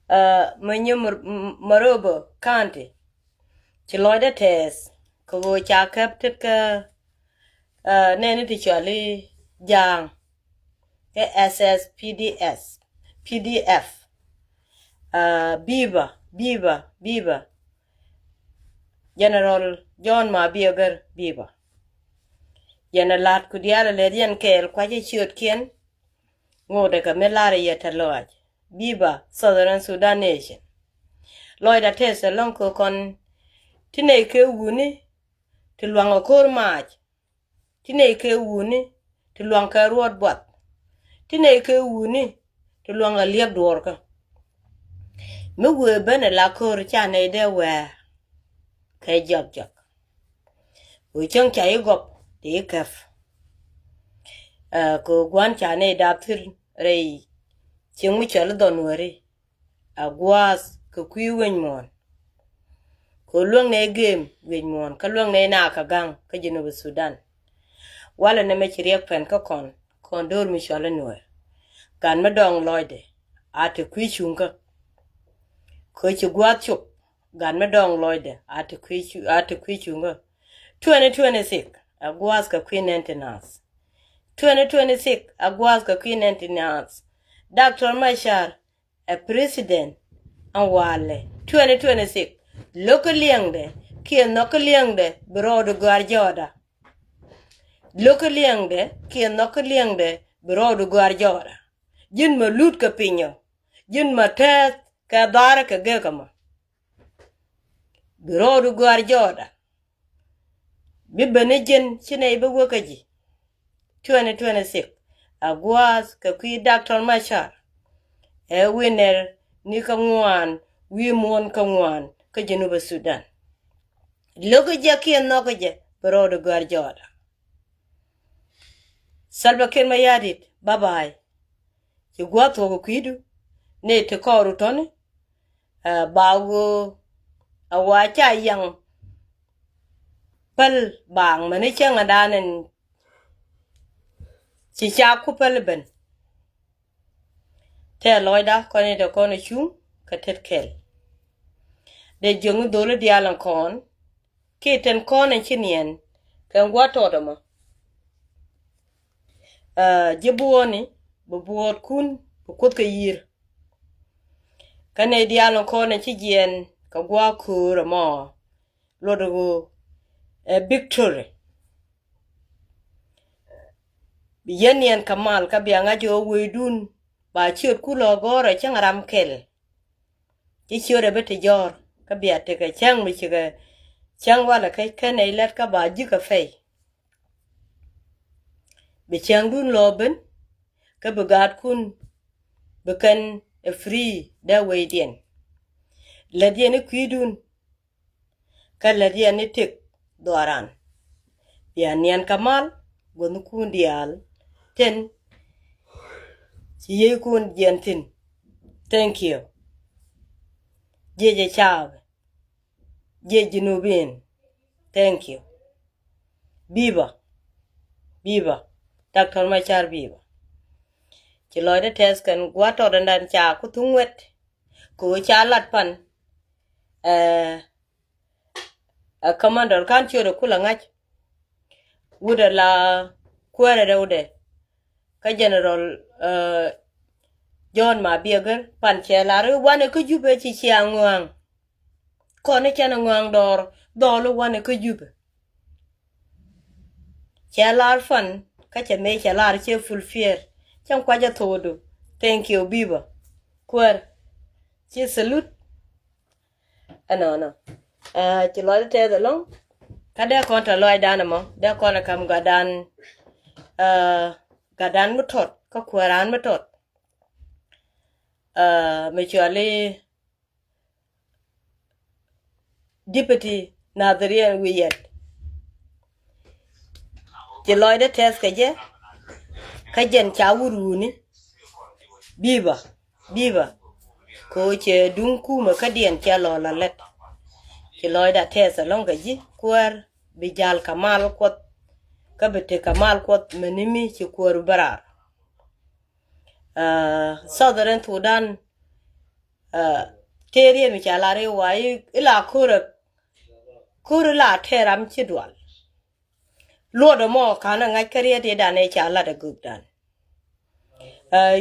Menyo Morobo County. Chiloida test. Ko cha kaptet ka nene ti chali jang. SSPDS. PDF. Biba. General John Mabie Biba. Lat kudiala ledian kel kwaje chiot kien. Ngode ka melare yeta lodge. Biba, Southern Sudan Nation. Lloyd attest along kon tine ke wuni ti luang kor mach. Tine ke wuni ti luang ka ruot bot. Tine ke wuni ti luang a liep dorka. Me we bene la kor chane de we. Kay jok. We chang chay gop ti kaf. Ko gwan chane daptir rei. Ching mi chal don wari. Agwas ka kwi wen mon. Ko luang ne game wen mon. Ka luang ne na ka gang ka Junuba Sudan. Wala ne me chiriak pen ka kon dor mi chal Nuer. Gan ma dong loide. Ate kwi chunga. Ko chi gwat chuk. Gan ma dong loide. Ate kwi chunga. 2026. Agwas ka kwi nentenance. 2026. Agwas ka kwi nentenance. Dr. Mashar, a president, and wale. 2026. Local liangde, kia noka liangde, broad guarjoda. Local liangde, kia noka liangde, broad guarjoda. Jin ma loot ka pinyo. Jin ma tet, ka dara ka gekama. Broad guarjoda. Bibane jen, chine ibe wakaji. 2026. Agwas ka kui Dr. Mashar. E winner ni ka ngwan, wi mon ka ngwan, ka Junuba Sudan. Loka jaki en noka je, brodo guarjoda. Salva Kiir Mayardit, bye-bye. Ki gwat wako kwidu, ne te koru toni, bago, awacha yang, pal bang, mani chang adanen, chicha kupal ben. Te loida, kone te kone chung, ka tet kel. De jungu dole dialan kon, kiten kon en chinien, kan watodama. Jibuoni, bubuot kun, bukut ka yir. Kane dialan kon en chijien, ka gwa kura mo, lodogo, victory. Biyanien kamal, ka biangajo wedun, ba chiot kulo gore chang ram kel. Chichore bete jor, ka biate ka chang michiga, chang wala kai kane ilat ka ba jika fay. Bichang dun loben, ka begat kun, bekan free da weydien. Ladien kwidun, ka ladien tik doaran. Bianian kamal, gonu kun dial, ten, siye kun jentin. Thank you. Jeje Chav. Jeje Nubin. Thank you. Biba. Dr. Machar Biba. Chiloide test kan guato dan cha kutungwet. Ku cha lat pan. Commander kan chiro kula ngach. Wuda la kwere de wude. Ka General John Mabie pan chelare wane ku jube chi chiangwang. Kone chana ngwang dolo wane ku jube. Chelar fan, kacha me chelar che fulfier. Chang kwaja todo. Thank you, Biba. Kwer. Che salute. No. Chiloide te the long. Kada konta loy danamo. Da kona kam gadan mutot. Ka kweran mutot. Mutually Deputy Nadrian Wiyet. Chiloide test kaje. Kajen chawuruni. Biba. Ko che dunku ma kadien chalo la let. Chiloide test along kaji. Kwer bijal kamal kwat. Kabete kamal kwat menimi chi kwer barar. Southern Sudan terien mi chala re wa ila kura la teram chidwal lo do mo kana ngai kariya de dane chala da gubdan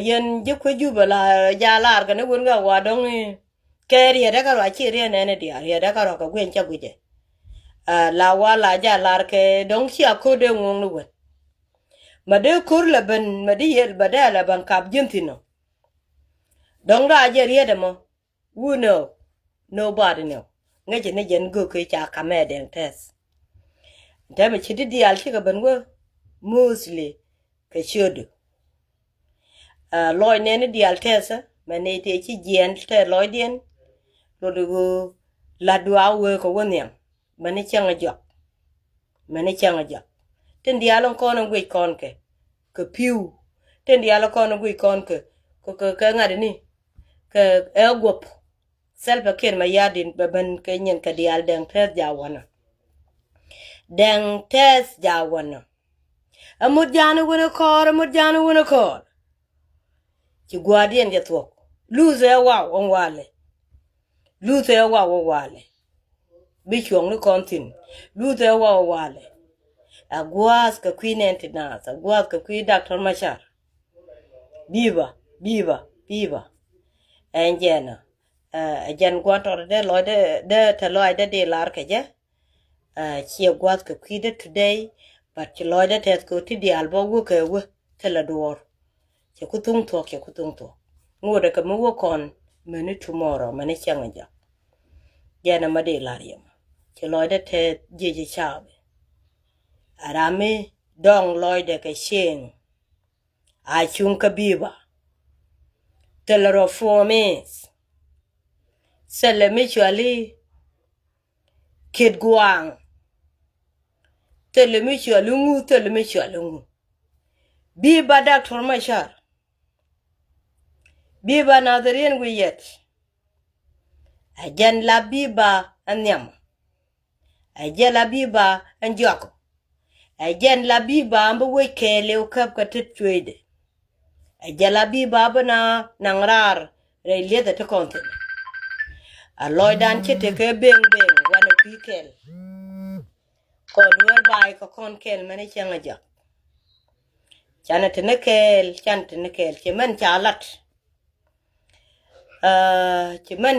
yen je ko juba la ya lar ga ne won ga wa dong keriya da ka wa chiriya ne ne dia ya da ka ro ka gwen cha guje la wa la ja lar ke dong chi akode ngong no wen ma de kur la ben ma de yel badala ban kap jintino dong ra je riya de mo who know nobody know ngaje ne jen go ke cha kame den test da me chidi di al ka ben wo mostly ke shodu loy ne di al test ma ne te chi jen te loy den lo de go la dua we ko wonya ma ne changa jo ten di alon kono gwe kon ke piu ten di alon kono gwe kon ke ko ngade ni ke egop selba ken ma yadin baban kenyen ka di al den test jawana amud jana wona kor ci guardian ya tok luze wa on wale bi chong ni kontin luze wa wale agwas ka queen entinaz agwas ka queen Dr. Machar biba enjena jan gwator de loy de te loy de lar ke je chi agwas ka queen today but chi loy de te ko ti di albo wo ke wo te la dor chi kutung to ngode ka mo wo kon meni tomorrow meni changa jana ma de lar yema chi loy de te je chabe arame dong loy de ke sheng a chung ka biba telero formes sele michuali kid guang tele michualungu biba Dr. Machar biba nadrien wiyet ajan la biba anyam ajan la biba anjoko ajan la biba ambo wekele ukap ka tetwede ajala biba bana nangrar re leda to konten a loidan chete ke beng wana pikel ko duer bai ko konkel mane changa jak chana tenekel chemen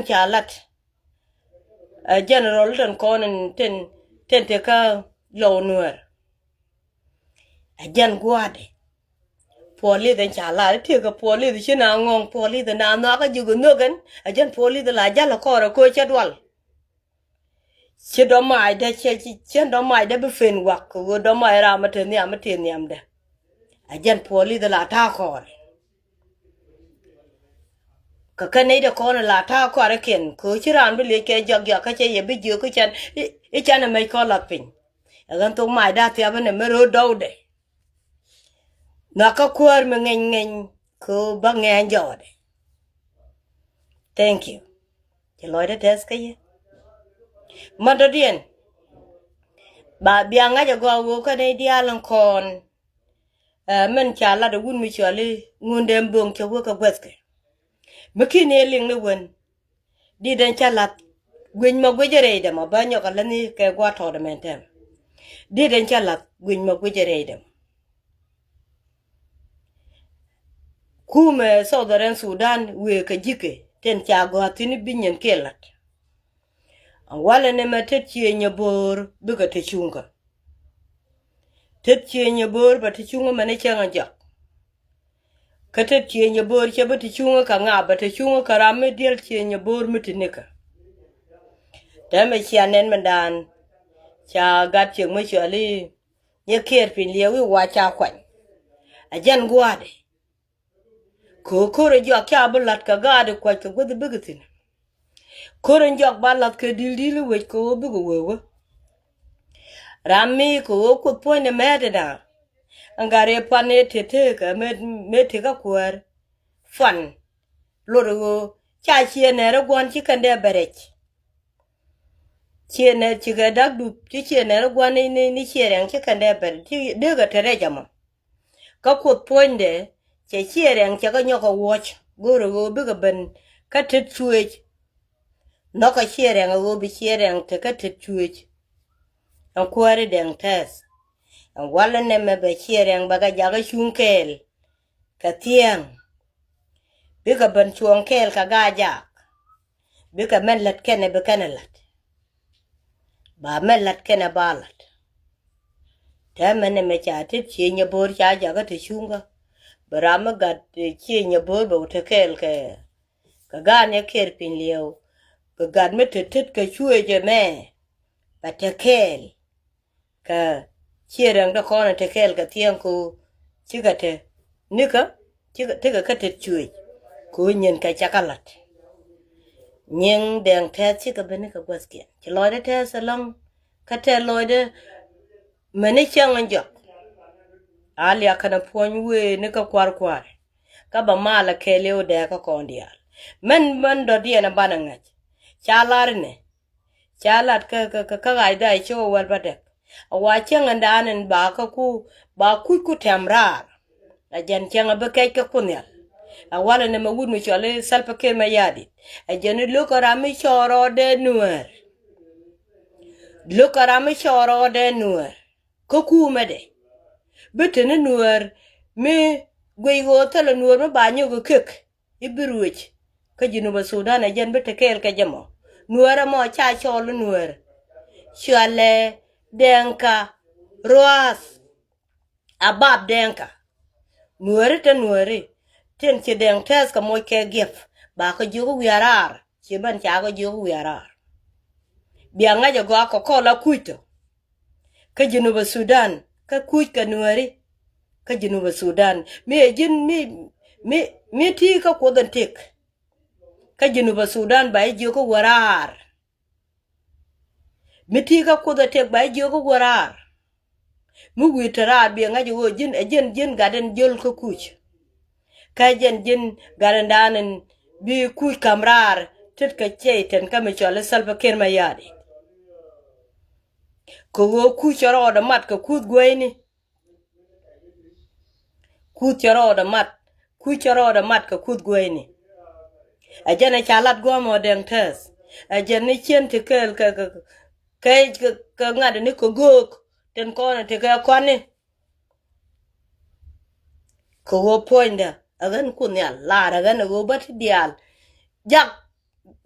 chalat general den konen ten te ka lo Nuer ajan guade poli den chala te ka poli de china ngong poli de na na ka jugo nogan ajan poli de la jala ko chadwal chido mai de chido mai de befen wak ko do mai ra mate ni am de ajan poli de la ta ko ka kanai de ko la ta ko ra ken ko chiran bi le ke jog ka che ye bi ju ko chan I chan mai ko la pin agan to mai da te abane mero dowde naka kwar mengen ko bangen jode thank you ke loide deska ye madodien ba bianga ja go wo ka ne dialan kon men chala de wun mi chali ngunde mbong ke wo ka gweske mekine ling ne won di den chala gwen ma gwejere de ma banyo ka lani ke gwa to de mentem di den chala gwen ma gwejere de kume Southern Sudan we ka jike ten chago atini binyen kelat wala ne matet chienya bor buka te chunga tet chienya bor ba te chunga mane changa jak katet chienya bor chaba te chunga ka ngaba te chunga karame diel chienya bor mutinika dame chianen mandan cha gat cheng me chali ye ker pin lewi wa cha kwan ajan guade ko jo kya bulat ka gade kwa ka gudu bigitin koren jok balat ke dildil we ko bugu wewe rami ko pone mededa angare pane tete ka me te ka kwar fan loro cha chiene ro gon chikande berech chiene chiga dagdu chiene ro gon ni chiere chikande ber ti de ga tere jama ka ko ponde che chiere cha ga nyoko watch goro go bugu ben ka tet chuech no ka chiere ngo bi chiere te ka tet chuech an kware deng tes an wala ne me be chiere ba ga jaga chunkel ka tiang bi ka ban chuon kel ka ga jak bi ka men lat kene be kanalat ba men lat kene balat ta mene me cha tet chi nya bor cha jaga te chunga barama gat chi nya bor bo te kel ke ka ga ne ker pin lieu ka gad me tet ka chue je me ba te kel ka chiere da kona te kel ka tiang ku chigate nika chiga te ka tet chui ku nyen ka chakalat nyen deng te chiga bene ka gwaske ti loide te salam ka te loide mene chang anjo ali akana pon we ne ka kwar ka ba mala kele o de ka kondial men do die na bananga chalarne chalat ka ga dai cho wal badek awa chang andanen ba ka ku temrar a jan chang ba kai ka kunya awala ne mawud mi chole salpa ke mayadi a jan lokara mi choro de nuer ko ku mede betene nuer me gwego tala nuer ma banyo go kek ibiruch ka Junuba Sudan a jan bete kel ka jamo nuer mo cha cholo nuer chale denka roas abab denka nuer te nueri ten che deng tes ka mo ke gif ba ko jugo wiarar che ban cha go jugo wiarar bianga jo go ko kola kuito ka Junuba Sudan ka kuit ka nueri ka Junuba Sudan mi ti ka kodan tek ka Junuba Sudan ba jugo warar mi ti ka kodan tek ba jugo warar mu witara bianga jo jin gaden jol ko kuch ka jin gaden danen bi kuch kamrar tet ka cheiten ka me chole salva ker mayadi ko go kucharo da mat ka kut gweni kucharo da mat ka kut gweni ajana chalat gomo deng tes ajana chen te kel ka ngade ni ko gok ten kona te ka kwani ko go poinda agan kunyal lara gan go bat dial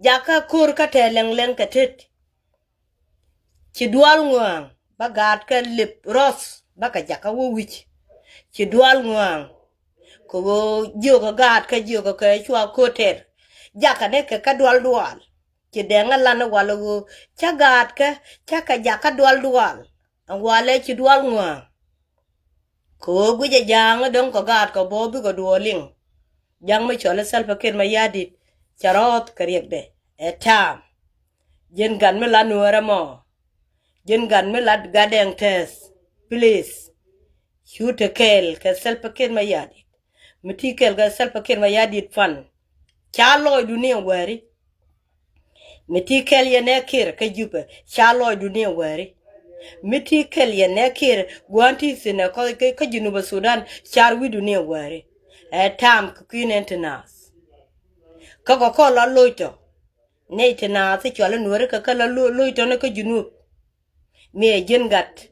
jaka kur ka teleng ka tet ci dual nguang bagat ka lip ros baka jaka wo wich ci dual nguang ko go joga gat ka joga ka chwa koter jaka de ka dual ci denga lana wala go chagat ka jaka dual an wale ci dual nguang ko guje jang don ko gat ko bobi ko duoling jang me chole salpa ker ma yadit charot kariek de etam jen gan me la nuara mo jen gan me la gadeng tes please shoot a kel ka salpa ker ma yadit miti kel ka salpa ker ma yadit fan chalo dunia wari miti kel ye ne kir ka jupe chalo dunia wari miti kel ye ne kir gwanti sina ko ka Junuba Sudan char wi dunia wari etam kuinentenas ka ko la loito ne tena se chole nuere ka la loito ne ka Junub me jen gat